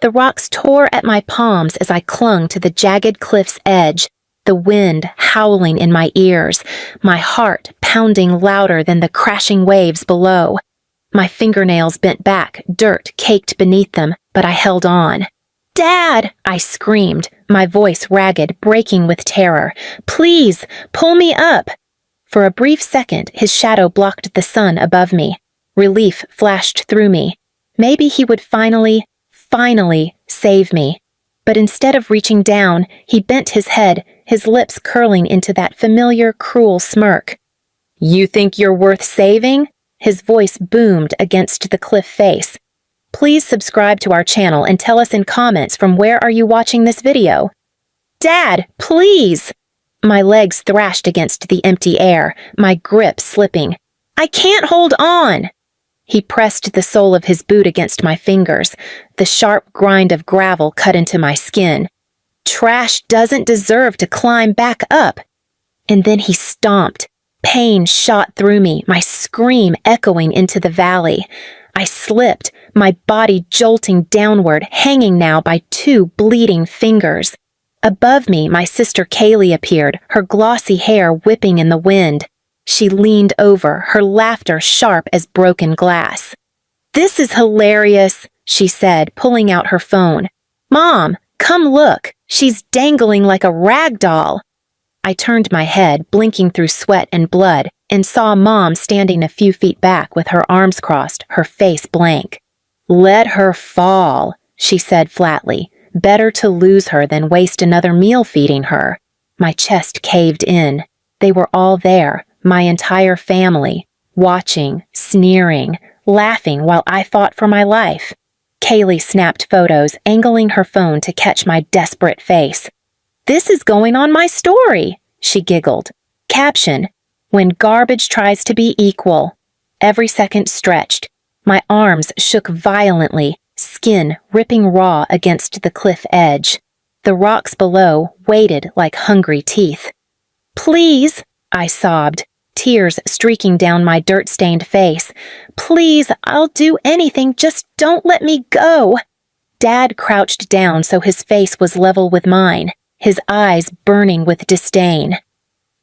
The rocks tore at my palms as I clung to the jagged cliff's edge, the wind howling in my ears, my heart pounding louder than the crashing waves below. My fingernails bent back, dirt caked beneath them, but I held on. "Dad!" I screamed, my voice ragged, breaking with terror. "Please, pull me up!" For a brief second, his shadow blocked the sun above me. Relief flashed through me. Maybe he would finally save me. But instead of reaching down, he bent his head, his lips curling into that familiar, cruel smirk. "You think you're worth saving?" His voice boomed against the cliff face. Please subscribe to our channel and tell us in comments from where are you watching this video. "Dad, please!" My legs thrashed against the empty air, my grip slipping. "I can't hold on!" He pressed the sole of his boot against my fingers. The sharp grind of gravel cut into my skin. Trash doesn't deserve to climb back up. And then he stomped. Pain shot through me, my scream echoing into the valley. I slipped, my body jolting downward, hanging now by 2 bleeding fingers. Above me, my sister Kaylee appeared, her glossy hair whipping in the wind. She leaned over, her laughter sharp as broken glass. "This is hilarious," she said, pulling out her phone. "Mom, come look. She's dangling like a rag doll." I turned my head, blinking through sweat and blood, and saw Mom standing a few feet back with her arms crossed, her face blank. "Let her fall," she said flatly. "Better to lose her than waste another meal feeding her." My chest caved in. They were all there, my entire family, watching, sneering, laughing while I fought for my life. Kaylee snapped photos, angling her phone to catch my desperate face. "This is going on my story," she giggled. Caption: "When garbage tries to be equal." Every second stretched. My arms shook violently, skin ripping raw against the cliff edge. The rocks below waited like hungry teeth. "Please," I sobbed, tears streaking down my dirt-stained face. "Please, I'll do anything, just don't let me go." Dad crouched down so his face was level with mine, his eyes burning with disdain.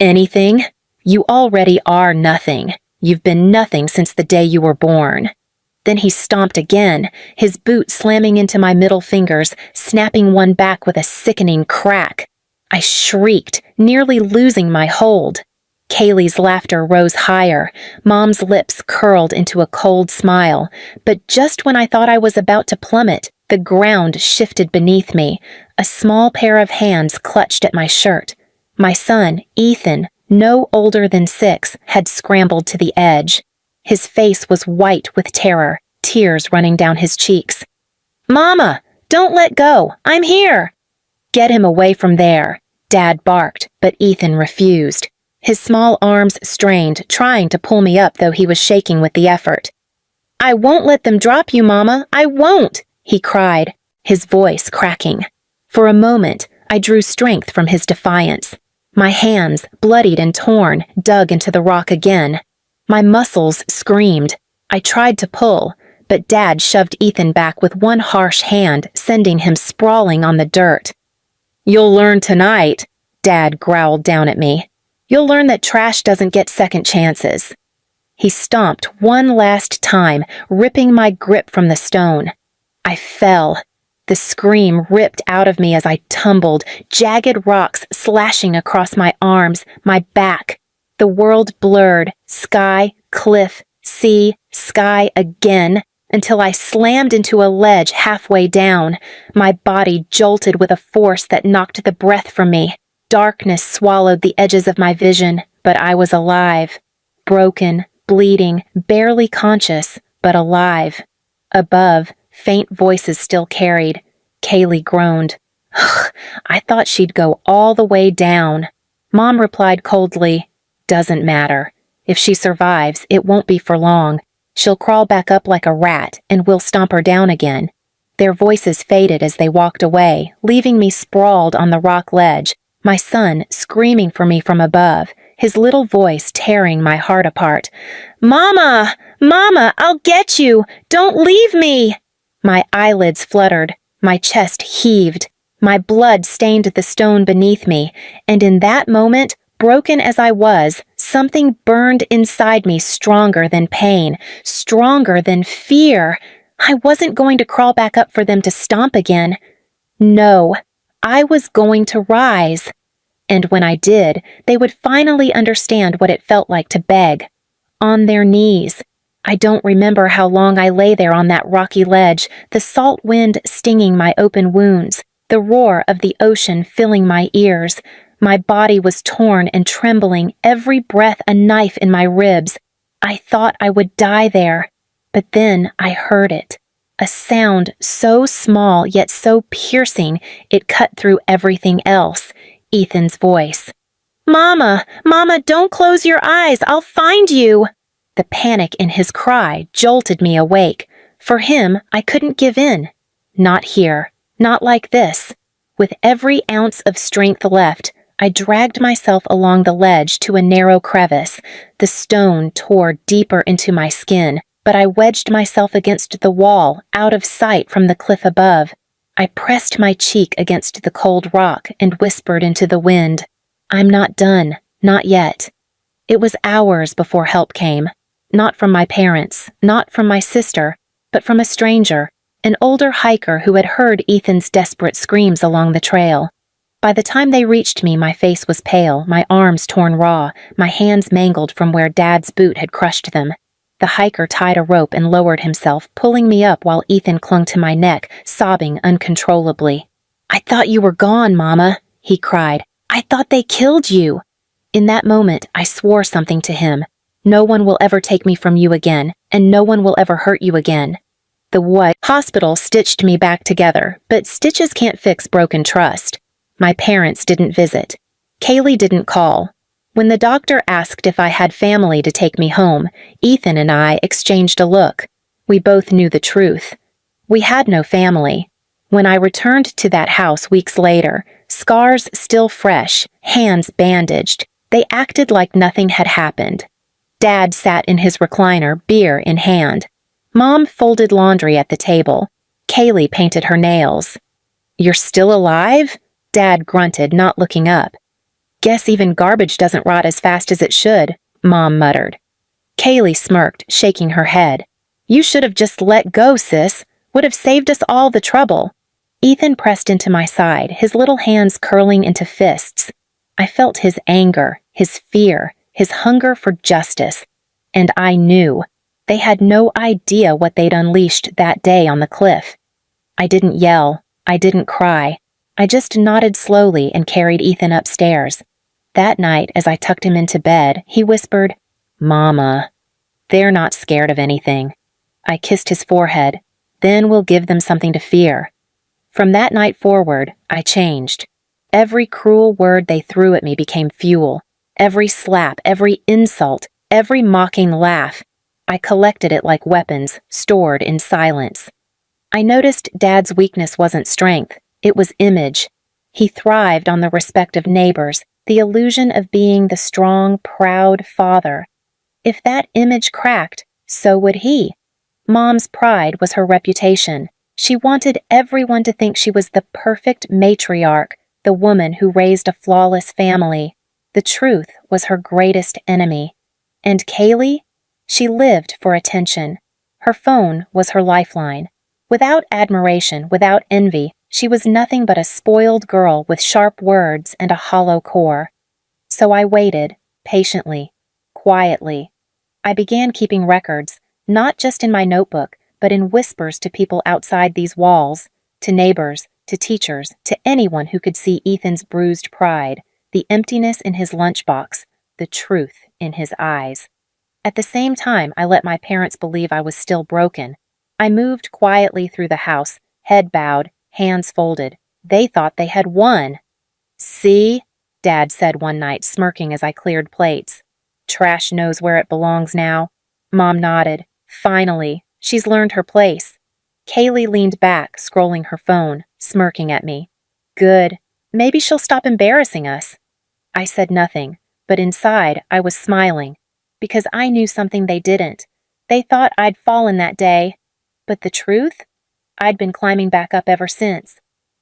"Anything? You already are nothing. You've been nothing since the day you were born." Then he stomped again, his boot slamming into my middle fingers, snapping one back with a sickening crack. I shrieked, nearly losing my hold. Kaylee's laughter rose higher. Mom's lips curled into a cold smile. But just when I thought I was about to plummet, the ground shifted beneath me. A small pair of hands clutched at my shirt. My son, Ethan, no older than 6, had scrambled to the edge. His face was white with terror, tears running down his cheeks. "Mama, don't let go. I'm here." "Get him away from there," Dad barked, but Ethan refused. His small arms strained, trying to pull me up though he was shaking with the effort. "I won't let them drop you, Mama. I won't," he cried, his voice cracking. For a moment, I drew strength from his defiance. My hands, bloodied and torn, dug into the rock again. My muscles screamed. I tried to pull, but Dad shoved Ethan back with one harsh hand, sending him sprawling on the dirt. "You'll learn tonight," Dad growled down at me. "You'll learn that trash doesn't get second chances." He stomped one last time, ripping my grip from the stone. I fell. The scream ripped out of me as I tumbled, jagged rocks slashing across my arms, my back. The world blurred, sky, cliff, sea, sky again, until I slammed into a ledge halfway down. My body jolted with a force that knocked the breath from me. Darkness swallowed the edges of my vision, but I was alive. Broken, bleeding, barely conscious, but alive. Above, faint voices still carried. Kaylee groaned. "I thought she'd go all the way down." Mom replied coldly, "Doesn't matter. If she survives, it won't be for long. She'll crawl back up like a rat, and we'll stomp her down again." Their voices faded as they walked away, leaving me sprawled on the rock ledge, my son screaming for me from above, his little voice tearing my heart apart. "Mama! Mama, I'll get you! Don't leave me!" My eyelids fluttered. My chest heaved. My blood stained the stone beneath me, and in that moment, broken as I was, something burned inside me stronger than pain, stronger than fear. I wasn't going to crawl back up for them to stomp again. No, I was going to rise. And when I did, they would finally understand what it felt like to beg. On their knees. I don't remember how long I lay there on that rocky ledge, the salt wind stinging my open wounds, the roar of the ocean filling my ears. My body was torn and trembling, every breath a knife in my ribs. I thought I would die there, but then I heard it. A sound so small yet so piercing it cut through everything else. Ethan's voice. "Mama! Mama, don't close your eyes! I'll find you!" The panic in his cry jolted me awake. For him, I couldn't give in. Not here. Not like this. With every ounce of strength left, I dragged myself along the ledge to a narrow crevice. The stone tore deeper into my skin, but I wedged myself against the wall, out of sight from the cliff above. I pressed my cheek against the cold rock and whispered into the wind, "I'm not done, not yet." It was hours before help came. Not from my parents, not from my sister, but from a stranger, an older hiker who had heard Ethan's desperate screams along the trail. By the time they reached me, my face was pale, my arms torn raw, my hands mangled from where Dad's boot had crushed them. The hiker tied a rope and lowered himself, pulling me up while Ethan clung to my neck, sobbing uncontrollably. "I thought you were gone, Mama," he cried. "I thought they killed you." In that moment, I swore something to him. "No one will ever take me from you again, and no one will ever hurt you again." The hospital stitched me back together, but stitches can't fix broken trust. My parents didn't visit. Kaylee didn't call. When the doctor asked if I had family to take me home, Ethan and I exchanged a look. We both knew the truth. We had no family. When I returned to that house weeks later, scars still fresh, hands bandaged, they acted like nothing had happened. Dad sat in his recliner, beer in hand. Mom folded laundry at the table. Kaylee painted her nails. "You're still alive?" Dad grunted, not looking up. "Guess even garbage doesn't rot as fast as it should," Mom muttered. Kaylee smirked, shaking her head. "You should have just let go, sis. Would have saved us all the trouble." Ethan pressed into my side, his little hands curling into fists. I felt his anger, his fear, his hunger for justice. And I knew. They had no idea what they'd unleashed that day on the cliff. I didn't yell. I didn't cry. I just nodded slowly and carried Ethan upstairs. That night, as I tucked him into bed, he whispered, "Mama, they're not scared of anything." I kissed his forehead. "Then we'll give them something to fear." From that night forward, I changed. Every cruel word they threw at me became fuel. Every slap, every insult, every mocking laugh. I collected it like weapons, stored in silence. I noticed Dad's weakness wasn't strength, it was image. He thrived on the respect of neighbors, the illusion of being the strong, proud father. If that image cracked, so would he. Mom's pride was her reputation. She wanted everyone to think she was the perfect matriarch, the woman who raised a flawless family. The truth was her greatest enemy. And Kaylee? She lived for attention. Her phone was her lifeline. Without admiration, without envy, she was nothing but a spoiled girl with sharp words and a hollow core. So I waited, patiently, quietly. I began keeping records, not just in my notebook, but in whispers to people outside these walls, to neighbors, to teachers, to anyone who could see Ethan's bruised pride, the emptiness in his lunchbox, the truth in his eyes. At the same time, I let my parents believe I was still broken. I moved quietly through the house, head bowed, hands folded. They thought they had won. "See?" Dad said one night, smirking as I cleared plates. "Trash knows where it belongs now." Mom nodded. "Finally, she's learned her place." Kaylee leaned back, scrolling her phone, smirking at me. "Good. Maybe she'll stop embarrassing us." I said nothing, but inside I was smiling, because I knew something they didn't. They thought I'd fallen that day. But the truth? I'd been climbing back up ever since,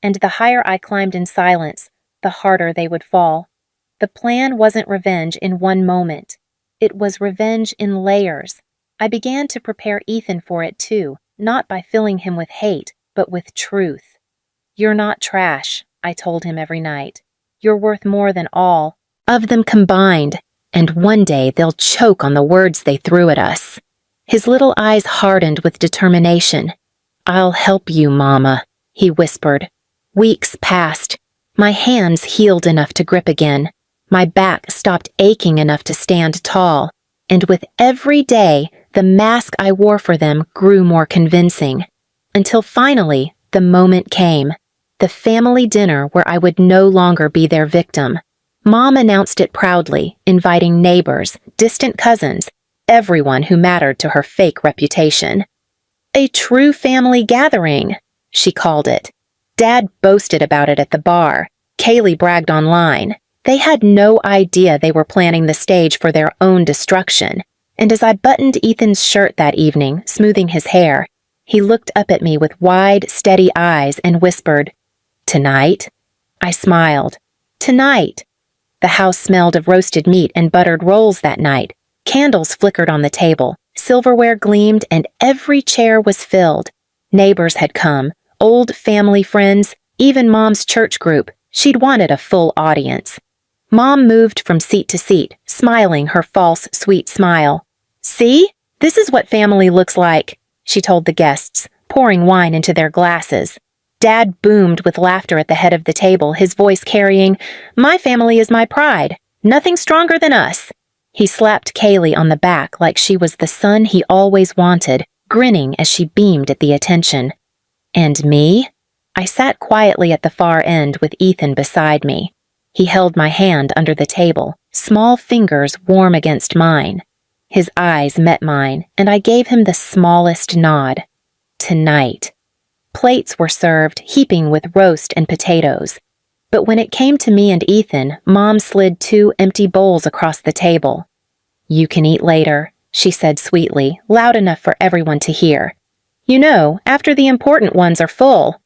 and the higher I climbed in silence, the harder they would fall. The plan wasn't revenge in one moment. It was revenge in layers. I began to prepare Ethan for it too, not by filling him with hate, but with truth. "You're not trash," I told him every night. "You're worth more than all of them combined, and one day they'll choke on the words they threw at us." His little eyes hardened with determination. "I'll help you, Mama," he whispered. Weeks passed. My hands healed enough to grip again. My back stopped aching enough to stand tall. And with every day, the mask I wore for them grew more convincing. Until finally, the moment came. The family dinner where I would no longer be their victim. Mom announced it proudly, inviting neighbors, distant cousins, everyone who mattered to her fake reputation. "A true family gathering," she called it. Dad boasted about it at the bar. Kaylee bragged online. They had no idea they were planning the stage for their own destruction. And as I buttoned Ethan's shirt that evening, smoothing his hair, he looked up at me with wide, steady eyes and whispered, "Tonight?" I smiled. "Tonight." The house smelled of roasted meat and buttered rolls that night. Candles flickered on the table, silverware gleamed, and every chair was filled. Neighbors had come, old family friends, even Mom's church group. She'd wanted a full audience. Mom moved from seat to seat, smiling her false, sweet smile. "See? This is what family looks like," she told the guests, pouring wine into their glasses. Dad boomed with laughter at the head of the table, his voice carrying, "My family is my pride. Nothing stronger than us." He slapped Kaylee on the back like she was the son he always wanted, grinning as she beamed at the attention. "And me?" I sat quietly at the far end with Ethan beside me. He held my hand under the table, small fingers warm against mine. His eyes met mine, and I gave him the smallest nod. Tonight. Plates were served, heaping with roast and potatoes. But when it came to me and Ethan, Mom slid 2 empty bowls across the table. "You can eat later," she said sweetly, loud enough for everyone to hear. "You know, after the important ones are full."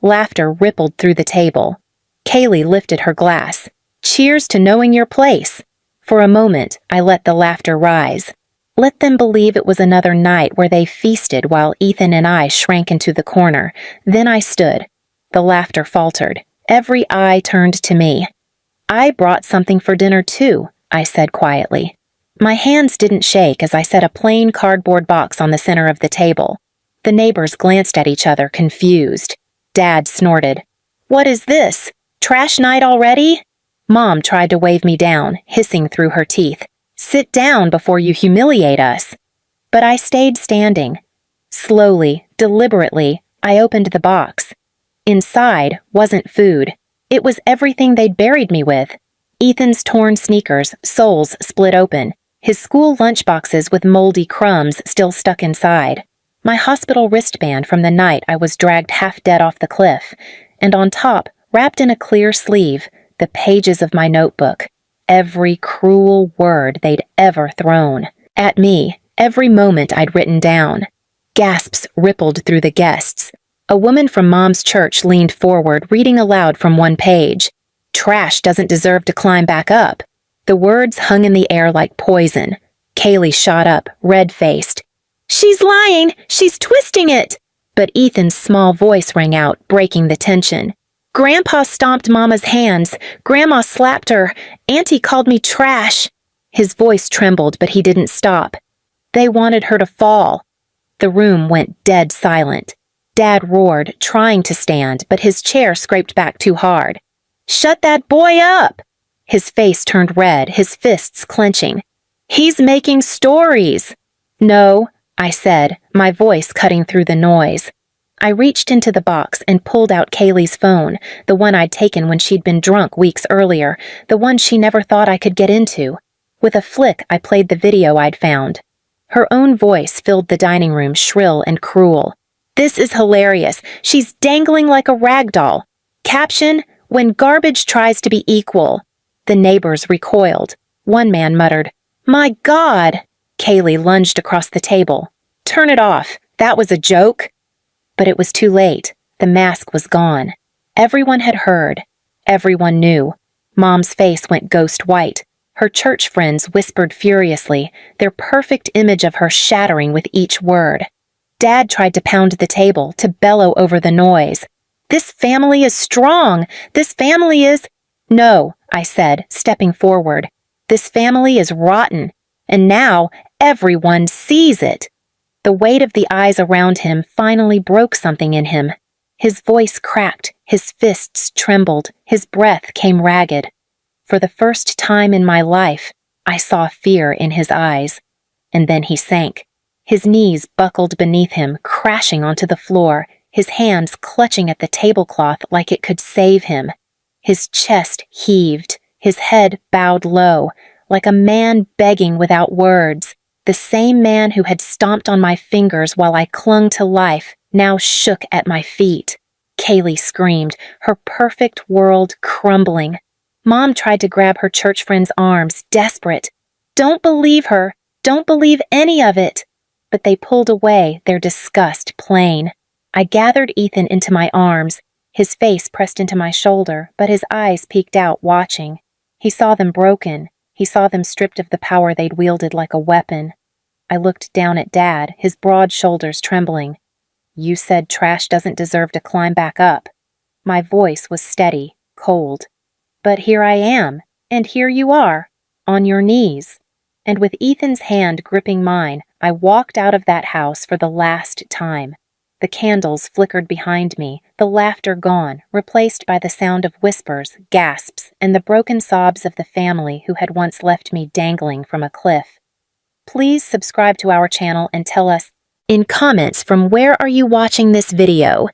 Laughter rippled through the table. Kaylee lifted her glass. "Cheers to knowing your place." For a moment, I let the laughter rise. Let them believe it was another night where they feasted while Ethan and I shrank into the corner. Then I stood. The laughter faltered. Every eye turned to me. "I brought something for dinner too," I said quietly. My hands didn't shake as I set a plain cardboard box on the center of the table. The neighbors glanced at each other, confused. Dad snorted. "What is this? Trash night already?" Mom tried to wave me down, hissing through her teeth. "Sit down before you humiliate us." But I stayed standing. Slowly, deliberately, I opened the box. Inside wasn't food. It was everything they'd buried me with. Ethan's torn sneakers, soles split open. His school lunchboxes with moldy crumbs still stuck inside. My hospital wristband from the night I was dragged half dead off the cliff. And on top, wrapped in a clear sleeve, the pages of my notebook. Every cruel word they'd ever thrown. At me, every moment I'd written down. Gasps rippled through the guests. A woman from Mom's church leaned forward, reading aloud from one page. "Trash doesn't deserve to climb back up." The words hung in the air like poison. Kaylee shot up, red-faced. "She's lying! She's twisting it!" But Ethan's small voice rang out, breaking the tension. "Grandpa stomped Mama's hands. Grandma slapped her. Auntie called me trash." His voice trembled, but he didn't stop. "They wanted her to fall." The room went dead silent. Dad roared, trying to stand, but his chair scraped back too hard. "Shut that boy up!" His face turned red, his fists clenching. "He's making stories." "No," I said, my voice cutting through the noise. I reached into the box and pulled out Kaylee's phone, the one I'd taken when she'd been drunk weeks earlier, the one she never thought I could get into. With a flick, I played the video I'd found. Her own voice filled the dining room, shrill and cruel. "This is hilarious. She's dangling like a rag doll." Caption, "When garbage tries to be equal." The neighbors recoiled. One man muttered, "My God!" Kaylee lunged across the table. "Turn it off. That was a joke." But it was too late. The mask was gone. Everyone had heard. Everyone knew. Mom's face went ghost white. Her church friends whispered furiously, their perfect image of her shattering with each word. Dad tried to pound the table, to bellow over the noise. "This family is strong! This family is—" "No," I said, stepping forward. "This family is rotten. And now everyone sees it." The weight of the eyes around him finally broke something in him. His voice cracked, his fists trembled, his breath came ragged. For the first time in my life, I saw fear in his eyes. And then he sank. His knees buckled beneath him, crashing onto the floor, his hands clutching at the tablecloth like it could save him. His chest heaved, his head bowed low, like a man begging without words. The same man who had stomped on my fingers while I clung to life now shook at my feet. Kaylee screamed, her perfect world crumbling. Mom tried to grab her church friend's arms, desperate. "Don't believe her! Don't believe any of it!" But they pulled away, their disgust plain. I gathered Ethan into my arms, his face pressed into my shoulder, but his eyes peeked out, watching. He saw them broken. He saw them stripped of the power they'd wielded like a weapon. I looked down at Dad, his broad shoulders trembling. "You said trash doesn't deserve to climb back up." My voice was steady, cold. "But here I am, and here you are, on your knees." And with Ethan's hand gripping mine, I walked out of that house for the last time. The candles flickered behind me, the laughter gone, replaced by the sound of whispers, gasps, and the broken sobs of the family who had once left me dangling from a cliff. Please subscribe to our channel and tell us in comments from where are you watching this video.